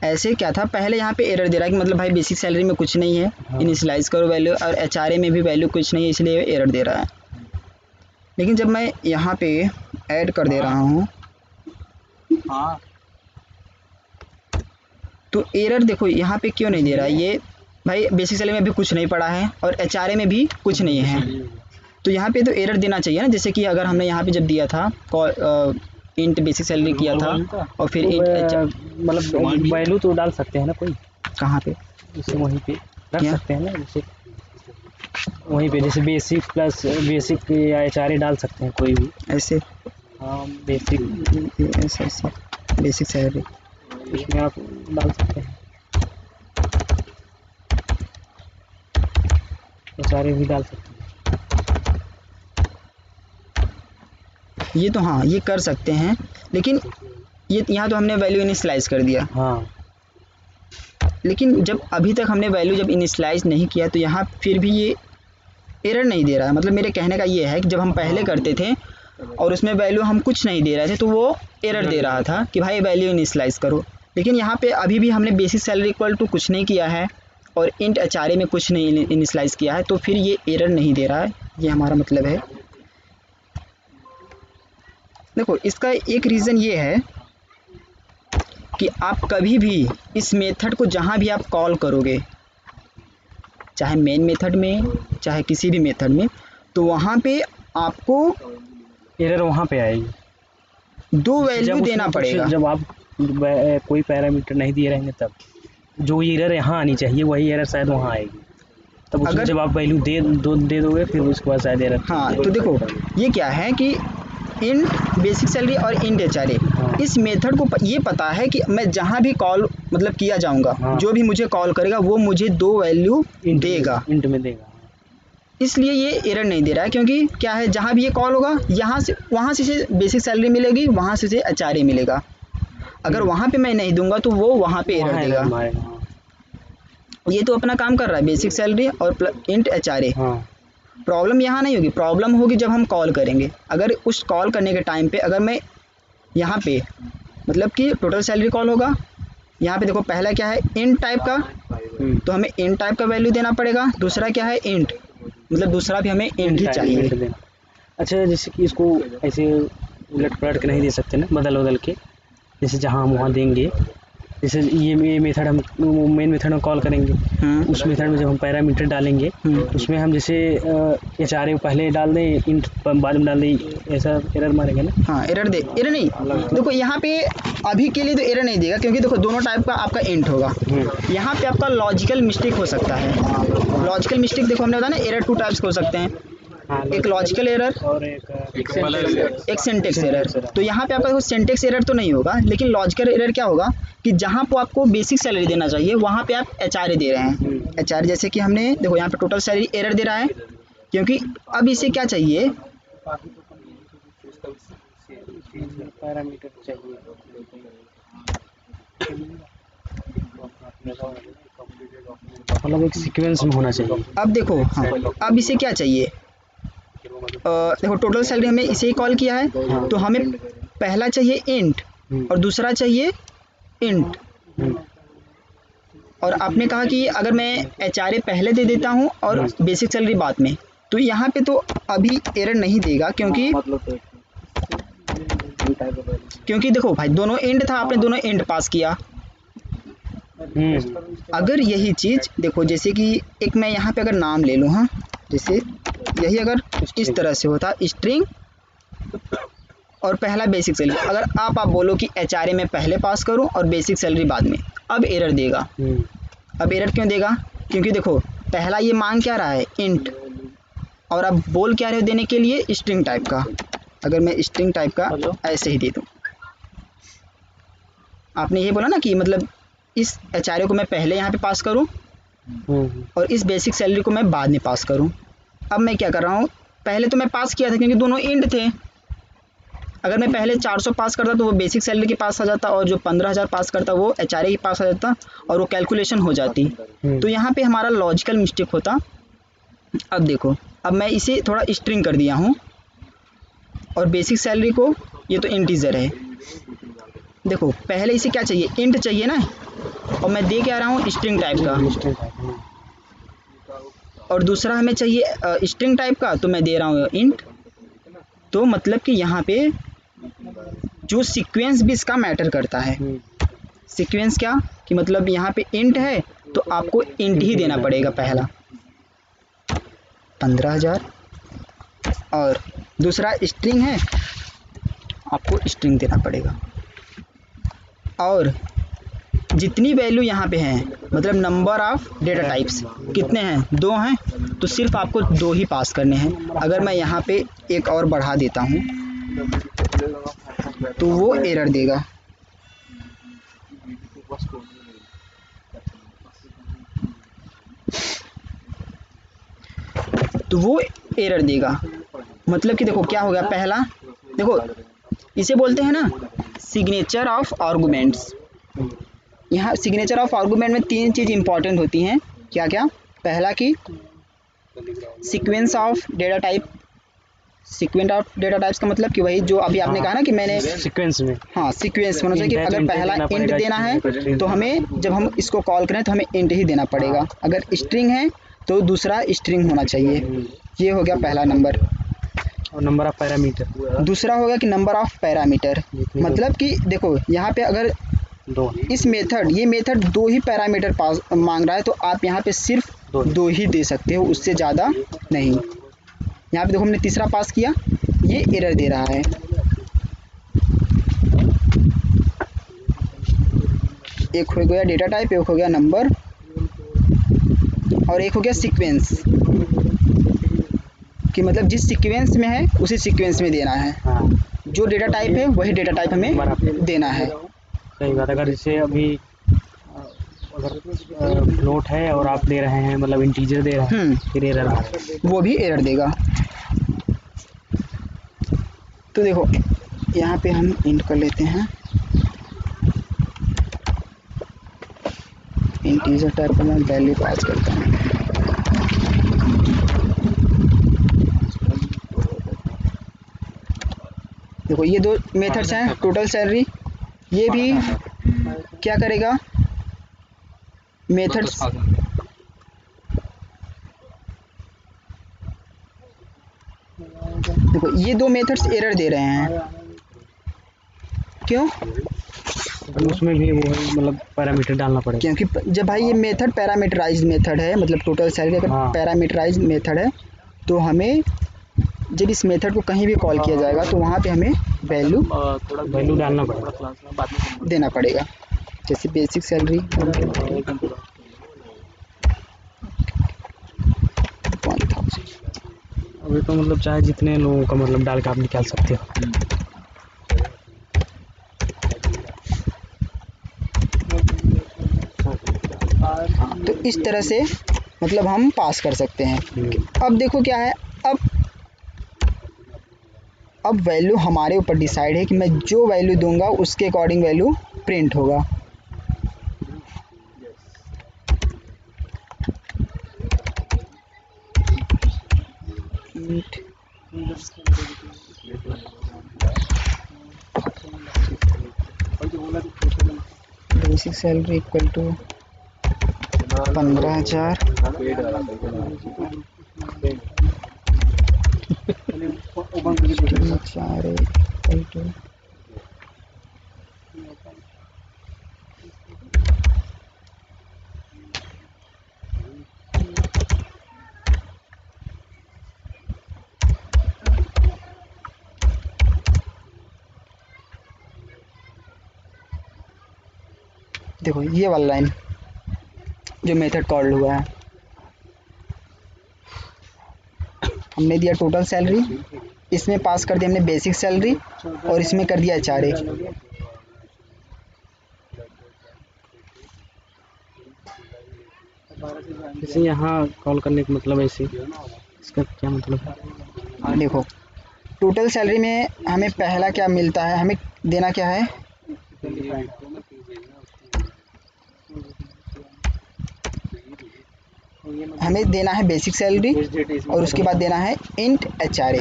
ऐसे क्या था पहले, यहाँ पे एरर दे रहा है कि मतलब भाई बेसिक सैलरी में कुछ नहीं है, हाँ। इनिशियलाइज करो वैल्यू, और एचआरए में भी वैल्यू कुछ नहीं है, इसलिए एरर दे रहा है। लेकिन जब मैं यहाँ पे ऐड कर दे रहा हूँ तो एरर देखो यहाँ पे क्यों नहीं दे रहा है? ये भाई बेसिक सैलरी में भी कुछ नहीं पड़ा है और एचआरए में भी कुछ नहीं है, तो यहाँ पे तो एरर देना चाहिए ना। जैसे कि अगर हमने यहाँ पे जब दिया था इंट बेसिक सैलरी किया था और फिर इंट मतलब वैल्यू तो डाल सकते हैं ना कोई, कहाँ पे? जैसे वहीं पे रख सकते हैं ना, जैसे वहीं पे जैसे बेसिक प्लस बेसिक या एचआरए डाल सकते हैं कोई भी ऐसे। हाँ बेसिक ऐसे बेसिक सैलरी इसमें आप डाल सकते हैं, एचआरए भी डाल सकते हैं। ये तो हाँ ये कर सकते हैं, लेकिन ये यहाँ तो हमने वैल्यू इनिशियलाइज कर दिया। हाँ, लेकिन जब अभी तक हमने वैल्यू जब इनिशियलाइज नहीं किया तो यहाँ फिर भी ये एरर नहीं दे रहा है। मतलब मेरे कहने का ये है कि जब हम पहले करते थे और उसमें वैल्यू हम कुछ नहीं दे रहे थे तो वो एरर दे रहा था कि भाई वैल्यू इनिशियलाइज करो, लेकिन यहाँ पे अभी भी हमने बेसिक सैलरी इक्वल टू कुछ नहीं किया है और इंट एचआरए में कुछ नहीं इनिशियलाइज किया है, तो फिर ये एरर नहीं दे रहा है, ये हमारा मतलब है। देखो इसका एक रीज़न ये है कि आप कभी भी इस मेथड को जहाँ भी आप कॉल करोगे, चाहे मेन मेथड में चाहे किसी भी मेथड में, तो वहाँ पे आपको एरर वहाँ पे आएगी, 2 वैल्यू देना पड़ेगा। जब आप कोई पैरामीटर नहीं दिए रहेंगे तब जो एरर यहाँ आनी चाहिए वही एरर शायद वहाँ आएगी, तब अगर जब आप वैल्यू दे दोगे फिर उसके बाद शायद एरर। हाँ तो देखो ये क्या है कि इंट बेसिक सैलरी और इंट एचआरए, इस मेथड को ये पता है कि मैं जहाँ भी कॉल मतलब किया जाऊँगा, जो भी मुझे कॉल करेगा वो मुझे 2 वैल्यू देगा, इंट में देगा, इसलिए ये एरर नहीं दे रहा है। क्योंकि क्या है, जहाँ भी ये कॉल होगा यहाँ से वहाँ से इसे बेसिक सैलरी मिलेगी, वहाँ से इसे एचआरए मिलेगा। अगर वहाँ पे मैं नहीं दूंगा तो वो वहाँ पे एरर देगा। ये तो अपना काम कर रहा है, बेसिक सैलरी और इंट HRA। हाँ प्रॉब्लम यहाँ नहीं होगी, प्रॉब्लम होगी जब हम कॉल करेंगे। अगर उस कॉल करने के टाइम पे अगर मैं यहाँ पे मतलब कि टोटल सैलरी कॉल होगा, यहाँ पे देखो पहला क्या है इंट टाइप का, तो हमें इंट टाइप का वैल्यू देना पड़ेगा। दूसरा क्या है इंट, मतलब दूसरा भी हमें इंट ही चाहिए। देना। अच्छा, जैसे कि इसको ऐसे उलट पलट के नहीं दे सकते ना, बदल बदल के, जैसे जहाँ हम वहाँ देंगे। जैसे ये मेथड हम मेन मेथड में कॉल करेंगे, उस मेथड में जब हम पैरामीटर डालेंगे उसमें हम जैसे HRA पहले डाल दें, इंट बाद में डाल दें, ऐसा एरर मारेगा ना? हाँ एरर एरर नहीं, देखो यहाँ पे अभी के लिए तो एरर नहीं देगा, क्योंकि देखो दोनों टाइप का आपका इंट होगा। यहाँ पे आपका लॉजिकल मिस्टेक हो सकता है। लॉजिकल मिस्टेक देखो हमने बताया ना, एरर 2 टाइप्स हो सकते हैं, एक लॉजिकल एरर और एक सिंटेक्स एरर। तो यहाँ पे आपका सिंटेक्स एरर तो नहीं होगा, लेकिन लॉजिकल एरर क्या होगा कि जहाँ पे आपको बेसिक सैलरी देना चाहिए वहाँ पे आप HRA दे रहे हैं। HRA जैसे कि हमने देखो यहाँ पे टोटल सैलरी एरर दे रहा है, क्योंकि अब इसे क्या चाहिए, पैरामीटर चाहिए। मतलब एक सीक्वेंस में होना चाहिए। अब देखो हाँ, अब इसे क्या चाहिए, देखो टोटल सैलरी हमें इसे ही कॉल किया है, तो हमें पहला चाहिए इंट और दूसरा चाहिए इंट। और आपने कहा कि अगर मैं HRA पहले दे देता हूँ और बेसिक सैलरी बाद में, तो यहाँ पे तो अभी एरर नहीं देगा, क्योंकि देखो भाई दोनों इंट था, आपने दोनों इंट पास किया। अगर यही चीज़ देखो, जैसे कि एक मैं यहाँ पे अगर नाम ले लूँ, हाँ जैसे यही अगर इस तरह से होता स्ट्रिंग और पहला बेसिक सैलरी, अगर आप बोलो कि HRA में पहले पास करूं और बेसिक सैलरी बाद में, अब एरर देगा। अब एरर क्यों देगा, क्योंकि देखो पहला ये मांग क्या रहा है इंट, और अब बोल क्या रहे हो देने के लिए स्ट्रिंग टाइप का। अगर मैं स्ट्रिंग टाइप का ऐसे ही दे दूं, आपने ये बोला ना कि मतलब इस HRA को मैं पहले यहाँ पे पास करूं और इस बेसिक सैलरी को मैं बाद में पास करूं। अब मैं क्या कर रहा हूँ, पहले तो मैं पास किया था क्योंकि दोनों इंट थे। अगर मैं पहले 400 पास करता तो वो बेसिक सैलरी के पास आ जाता, और जो 15,000 पास करता वो HRA के पास आ जाता, और वो कैलकुलेशन हो जाती। तो यहाँ पे हमारा लॉजिकल मिस्टेक होता। अब देखो, अब मैं इसे थोड़ा स्ट्रिंग कर दिया हूँ, और बेसिक सैलरी को, ये तो इंटीजर है, देखो पहले इसे क्या चाहिए इंट चाहिए ना, और मैं दे के आ रहा हूँ स्ट्रिंग टाइप का, और दूसरा हमें चाहिए स्ट्रिंग टाइप का, तो मैं दे रहा हूँ इंट। तो मतलब कि यहाँ पे जो सीक्वेंस भी इसका मैटर करता है। सीक्वेंस क्या कि मतलब यहाँ पे इंट है तो आपको इंट ही देना पड़ेगा पहला 15,000, और दूसरा स्ट्रिंग है आपको स्ट्रिंग देना पड़ेगा। और जितनी वैल्यू यहाँ पे हैं, मतलब नंबर ऑफ डेटा टाइप्स कितने हैं, 2 हैं, तो सिर्फ आपको 2 ही पास करने हैं। अगर मैं यहाँ पे एक और बढ़ा देता हूँ तो वो एरर देगा। मतलब कि देखो क्या हो गया, पहला देखो इसे बोलते हैं ना सिग्नेचर ऑफ आर्गुमेंट्स। यहाँ सिग्नेचर ऑफ आर्गुमेंट में 3 चीज़ इंपॉर्टेंट होती हैं। क्या क्या, पहला कि sequence of data type. Sequence of data types का मतलब कि वही जो अभी आपने कहा ना कि मैंने सीक्वेंस में, हाँ सीक्वेंस में, कि अगर पहला इंट देना है तो हमें जब हम इसको कॉल करें तो हमें इंट ही देना पड़ेगा। अगर स्ट्रिंग है तो दूसरा स्ट्रिंग होना चाहिए। ये हो गया पहला नंबर। और नंबर ऑफ पैरामीटर दूसरा हो गया कि नंबर ऑफ पैरामीटर, मतलब कि देखो यहाँ पे अगर 2 इस मेथड, ये मेथड 2 ही पैरामीटर पास मांग रहा है, तो आप यहाँ पे सिर्फ 2 ही दे सकते हो, उससे ज़्यादा नहीं। यहाँ पे देखो हमने तीसरा पास किया, ये एरर दे रहा है। एक हो गया डेटा टाइप, एक हो गया नंबर, और एक हो गया सीक्वेंस, कि मतलब जिस सीक्वेंस में है उसी सीक्वेंस में देना है। जो डेटा टाइप है वही डेटा टाइप हमें देना है। सही बात। अगर जैसे अभी अगर फ्लोट है और आप दे रहे हैं, मतलब इंटीजर दे रहे हैं, फिर एरर वो भी एरर देगा। तो देखो यहाँ पे हम इंट कर लेते हैं, इंटीजर टाइप का मैं वैल्यू पास करता हूँ। देखो ये दो मेथड्स हैं, टोटल सैलरी। ये भी क्या करेगा, मेथड्स देखो ये दो मेथड्स एरर दे रहे हैं, क्यों? उसमें भी वो मतलब पैरामीटर डालना पड़ेगा, क्योंकि जब भाई ये मेथड पैरामीटराइज्ड मेथड है, मतलब टोटल सैलरी अगर पैरामीटराइज्ड मेथड है तो हमें जब इस मेथड को कहीं भी कॉल किया जाएगा तो वहाँ पे हमें वैल्यू डालना पड़ेगा, देना पड़ेगा। जैसे बेसिक सैलरी 1000। अभी तो मतलब चाहे जितने लोगों का मतलब डाल के आप निकाल सकते हो। तो इस तरह से मतलब हम पास कर सकते हैं। अब देखो क्या है, अब वैल्यू हमारे ऊपर डिसाइड है कि मैं जो वैल्यू दूंगा उसके अकॉर्डिंग वैल्यू प्रिंट होगा। बेसिक सैलरी इक्वल टू 15,000 देखो ये वाला लाइन जो मेथड कॉल्ड हुआ है, हमने दिया टोटल सैलरी, इसमें पास कर दिया हमने बेसिक सैलरी और इसमें कर दिया HRA। जैसे यहाँ कॉल करने का मतलब ऐसे, इसका क्या मतलब है? देखो टोटल सैलरी में हमें पहला क्या मिलता है, हमें देना क्या है, हमें देना है बेसिक सैलरी और उसके बाद देना है इंट HRA।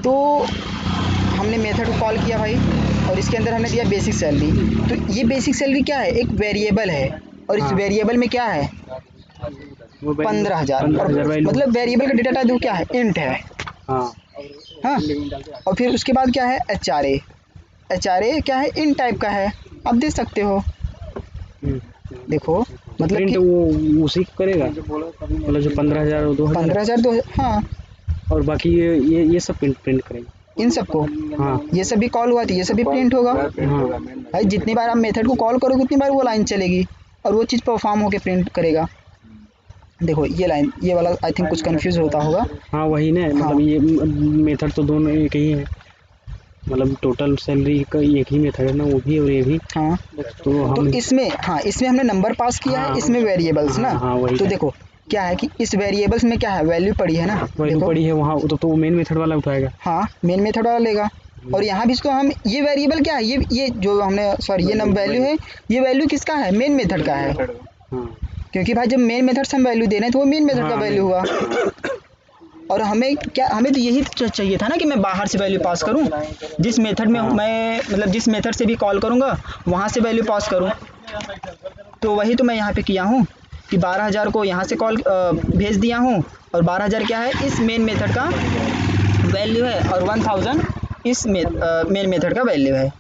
तो हमने मेथड को कॉल किया भाई और इसके अंदर हमने दिया बेसिक सैलरी। तो ये बेसिक सैलरी क्या है, एक वेरिएबल है और इस वेरिएबल में क्या है 15,000, मतलब वेरिएबल का डेटा टाइप क्या है, इंट है। हाँ, और फिर उसके बाद क्या है HRA। HRA क्या है, इन टाइप का है, आप देख सकते हो। देखो मतलब कि वो उसी को करेगा, मतलब जो 15,000 और 15,000 हाँ, और बाकी ये सब प्रिंट करेंगे इन सबको। हाँ, ये सभी कॉल हुआ तो ये सभी प्रिंट होगा। हाँ, भाई जितनी बार आप मेथड को कॉल करोगे उतनी बार वो लाइन चलेगी और वो चीज़ परफॉर्म होके प्रिंट करेगा। देखो ये लाइन, ये वाला आई थिंक कुछ कंफ्यूज होता होगा। हाँ वही ना, मतलब ये मेथड तो दोनों एक ही है, मतलब टोटल सैलरी का एक ही मेथड है ना, वो भी और ये भी। हाँ तो इसमें, हाँ इसमें हमने नंबर पास किया है, इसमें वेरिएबल्स ना। तो देखो क्या है कि इस वेरिएबल्स में क्या है, वैल्यू पड़ी है ना, वैल्यू पड़ी है वहाँ, तो मेन मेथड वाला उठाएगा। हाँ मेन मेथड वाला लेगा। और यहाँ भी इसको हम, ये वेरिएबल क्या है, ये जो हमने सॉरी ये वैल्यू है, ये वैल्यू किसका है, मेन मेथड का है। क्योंकि भाई जब मेन मेथड से हम वैल्यू दे रहे हैं तो वो मेन मेथड का वैल्यू हुआ। और हमें क्या, हमें तो यही चाहिए था ना कि मैं बाहर से वैल्यू पास करूं, जिस मेथड में मैं मतलब जिस मेथड से भी कॉल करूंगा वहां से वैल्यू पास करूं। तो वही तो मैं यहाँ पे किया हूँ कि 12,000 को यहाँ से कॉल भेज दिया हूँ और 12,000 क्या है, इस मेन मेथड का वैल्यू है और 1,000 इस मेन मेथड का वैल्यू है।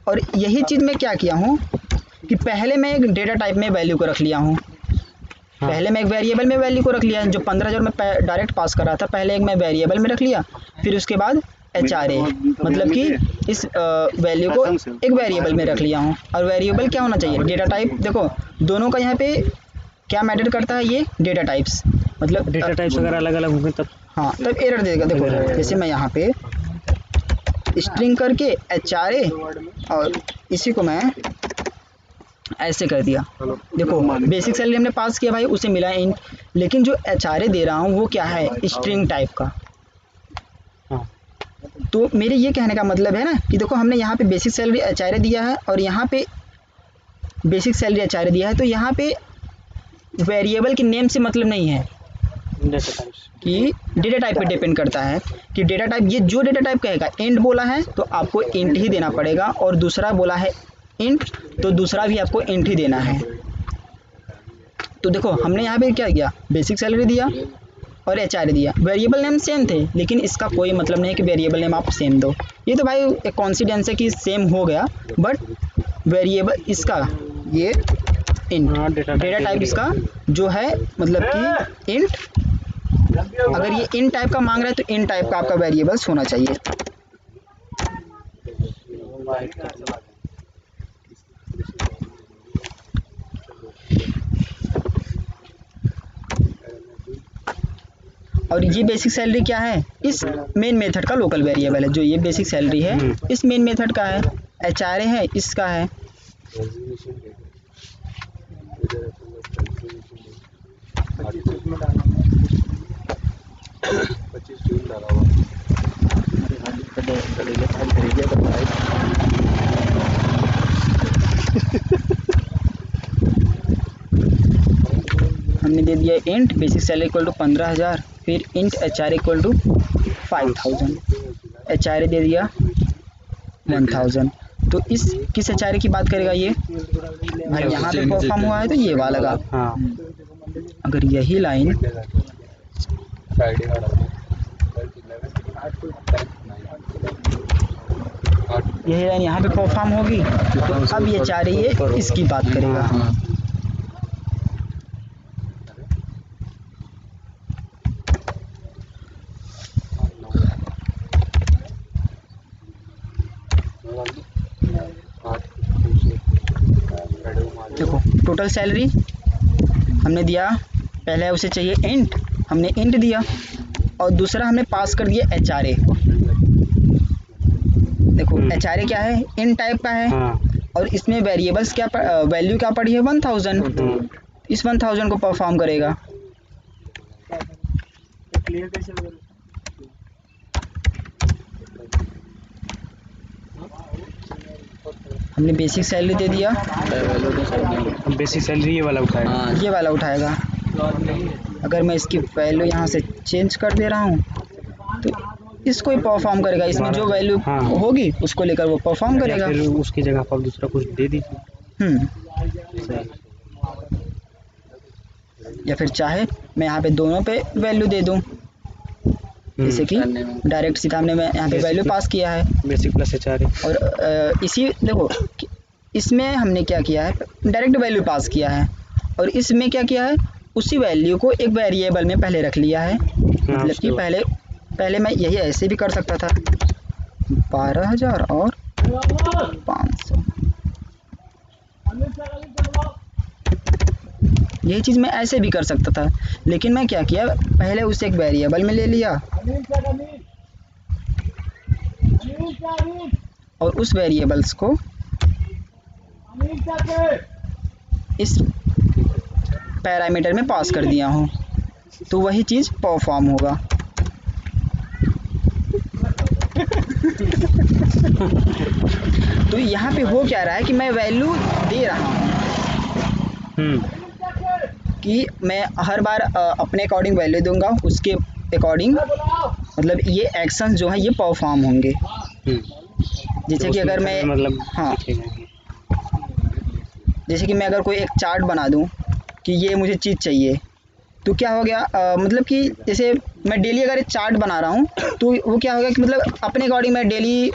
और यही चीज़ मैं क्या किया हूँ कि पहले मैं एक डेटा टाइप में वैल्यू को रख लिया हूँ। पहले मैं एक वेरिएबल में वैल्यू को रख लिया, जो 15,000 मैं डायरेक्ट पास कर रहा था, पहले एक मैं वेरिएबल में रख लिया, फिर उसके बाद HRA, मतलब कि इस वैल्यू को एक वेरिएबल में रख लिया हूँ। और वेरिएबल क्या होना चाहिए, डेटा टाइप। देखो दोनों का यहाँ पे क्या मैटर करता है, ये डेटा टाइप्स, मतलब डेटा टाइप्स अगर अलग अलग होंगे तब, हाँ तब एरर देगा। देखो जैसे मैं यहाँ पे स्ट्रिंग करके HRA और इसी को मैं ऐसे कर दिया। देखो बेसिक सैलरी हमने पास किया भाई, उसे मिला इंट, लेकिन जो HRA दे रहा हूँ वो क्या है, स्ट्रिंग टाइप का। तो मेरे ये कहने का मतलब है ना कि देखो हमने यहाँ पे बेसिक सैलरी HRA दिया है और यहाँ पे बेसिक सैलरी HRA दिया है, तो यहाँ पे वेरिएबल के नेम से मतलब नहीं है कि डेटा टाइप पे डिपेंड करता है कि डेटा टाइप, ये जो डेटा टाइप कहेगा, इंट बोला है तो आपको इंट ही देना पड़ेगा, और दूसरा बोला है इंट तो दूसरा भी आपको इंट ही देना है। तो देखो हमने यहाँ पे क्या किया, बेसिक सैलरी दिया और एचआर दिया, वेरिएबल नेम सेम थे, लेकिन इसका कोई मतलब नहीं है कि वेरिएबल नेम आप सेम दो। ये तो भाई एक कॉन्सिडेंस है कि सेम हो गया, बट वेरिएबल इसका ये इंट, डेटा टाइप इसका जो है मतलब कि इंट, अगर ये इन टाइप का मांग रहा है तो इन टाइप का आपका वेरिएबल्स होना चाहिए। और ये बेसिक सैलरी क्या है, इस मेन मेथड का लोकल वेरिएबल है। जो ये बेसिक सैलरी है इस मेन मेथड का है, एचआर है इसका है। हमने दे दिया int basic salary equal to 15,000, फिर int HR equal to 5,000, HR दे दिया 1,000। तो इस किस एचआर की बात करेगा ये भाई, यहाँ पे परफॉर्म हुआ है तो ये वाला का। अगर यही लाइन यहाँ पे परफॉर्म होगी तो अब ये चाह रही है इसकी बात करेगा। देखो टोटल सैलरी हमने दिया, पहले उसे चाहिए इंट, हमने इंट दिया, और दूसरा हमने पास कर दिया एचआरए। देखो एचआरए क्या है, इन टाइप का है, और इसमें वेरिएबल्स क्या वैल्यू क्या पड़ी है 1000, इस 1000 को परफॉर्म करेगा। हमने बेसिक सैलरी दे दिया, बेसिक सैलरी ये वाला उठाएगा, ये वाला उठाएगा। अगर मैं इसकी वैल्यू यहाँ से चेंज कर दे रहा हूँ तो इसको ही परफॉर्म करेगा, इसमें जो वैल्यू होगी उसको लेकर वो परफॉर्म करेगा। फिर उसकी जगह पर दूसरा कुछ दे दीजिए। या फिर चाहे मैं यहाँ पे दोनों पे वैल्यू दे दूँ, जैसे कि डायरेक्ट सीधा हमने मैं यहाँ पे वैल्यू पास किया है बेसिक प्लस एचआरए, और इसी देखो इसमें हमने क्या किया है, डायरेक्ट वैल्यू पास किया है, और इसमें क्या किया है, उसी वैल्यू को एक वेरिएबल में पहले रख लिया है। मतलब कि पहले मैं यही ऐसे भी कर सकता था, 12,000 और 500, यही चीज़ मैं ऐसे भी कर सकता था, लेकिन मैं क्या किया, पहले उसे एक वेरिएबल में ले लिया और उस वेरिएबल्स को इस पैरामीटर में पास कर दिया हूँ, तो वही चीज़ परफॉर्म होगा। तो यहाँ पे हो क्या रहा है कि मैं वैल्यू दे रहा हूँ कि मैं हर बार अपने अकॉर्डिंग वैल्यू दूंगा, उसके अकॉर्डिंग मतलब ये एक्शन जो है ये परफॉर्म होंगे। जैसे कि अगर मैं मतलब जैसे कि मैं अगर कोई एक चार्ट बना दूं कि ये मुझे चीज़ चाहिए, तो क्या हो गया, मतलब कि जैसे मैं डेली अगर एक चार्ट बना रहा हूँ तो वो क्या होगा कि मतलब अपने अकॉर्डिंग मैं डेली,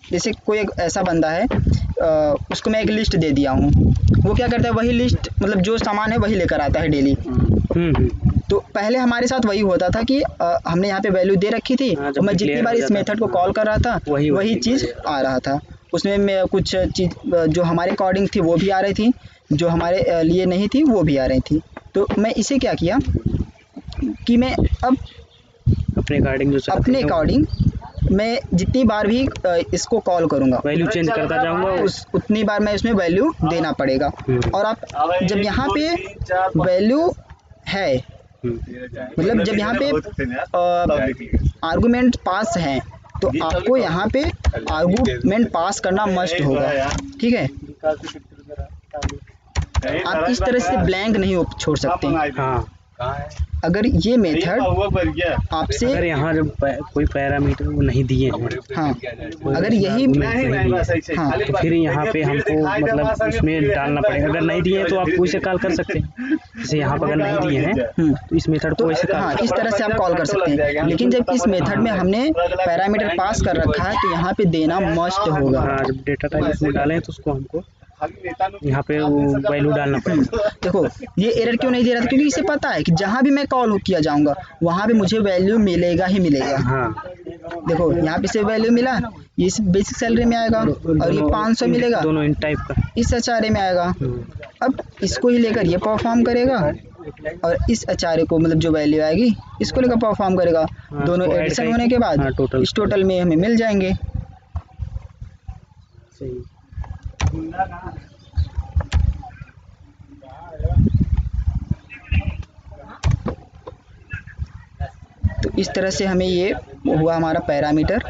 जैसे कोई एक ऐसा बंदा है, उसको मैं एक लिस्ट दे दिया हूँ, वो क्या करता है वही लिस्ट मतलब जो सामान है वही लेकर आता है डेली। तो पहले हमारे साथ वही होता था कि हमने यहाँ पे वैल्यू दे रखी थी, तो मैं जितनी बार इस मेथड को कॉल कर रहा था वही चीज़ आ रहा था, उसमें मैं कुछ चीज़ जो हमारे अकॉर्डिंग थी वो भी आ रही थी, जो हमारे लिए नहीं थी वो भी आ रही थी। तो मैं इसे क्या किया कि मैं अब अपने अकॉर्डिंग मैं जितनी बार भी इसको कॉल करूँगा वैल्यू चेंज करता जाऊँगा, उतनी बार मैं इसमें वैल्यू देना पड़ेगा। और आप जब यहाँ पे वैल्यू है, मतलब जब यहाँ पे आर्गुमेंट पास है तो आपको यहाँ पे आर्गुमेंट पास करना मस्ट होगा, ठीक है। आप इस तरह से ब्लैंक नहीं छोड़ सकते। हाँ, अगर ये मेथड आपसे अगर यहाँ जो कोई पैरामीटर वो नहीं दिए हैं, हाँ, अगर यही हाँ, तो फिर यहाँ पे हमको मतलब उसमें डालना पड़ेगा। अगर नहीं दिए हैं तो आप वैसे कॉल कर सकते हैं। जैसे यहाँ पर अगर नहीं दिए हैं तो इस मेथड को वैसे हाँ, इस तरह से आप कॉल कर सकते हैं। लेकिन जब इस मेथड में हमने पैरामीटर पास कर रखा है तो यहाँ पे देना मस्ट होगा। हाँ, जब डेटा टाइप उसमें डालें तो उसको हमको यहाँ पे वो वैल्यू डालना पड़ेगा। देखो ये एरर क्यों नहीं दे रहा था, क्योंकि इसे पता है कि जहाँ भी मैं कॉल किया जाऊंगा वहाँ पे मुझे वैल्यू मिलेगा ही मिलेगा। हाँ, देखो यहाँ पे से वैल्यू मिला, ये इस बेसिक सैलरी में आएगा और ये 500 मिलेगा दोनों इन टाइप का। इस HRA में आएगा। अब इसको ही लेकर ये परफॉर्म करेगा और इस HRA को मतलब जो वैल्यू आएगी इसको लेकर परफॉर्म करेगा। दोनों इसको ऐड एडिशन होने के बाद इस टोटल में हमें मिल जाएंगे। सही। तो इस तरह से हमें ये हुआ हमारा पैरामीटर।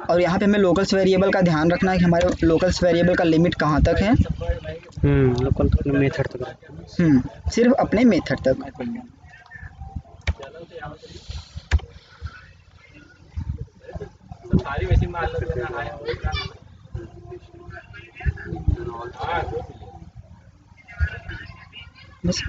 और यहाँ पे हमें लोकल्स वेरिएबल का ध्यान रखना है कि हमारे लोकल्स वेरिएबल का लिमिट कहाँ तक है। लोकल तक मेथड तक। सिर्फ अपने मेथड तक। बस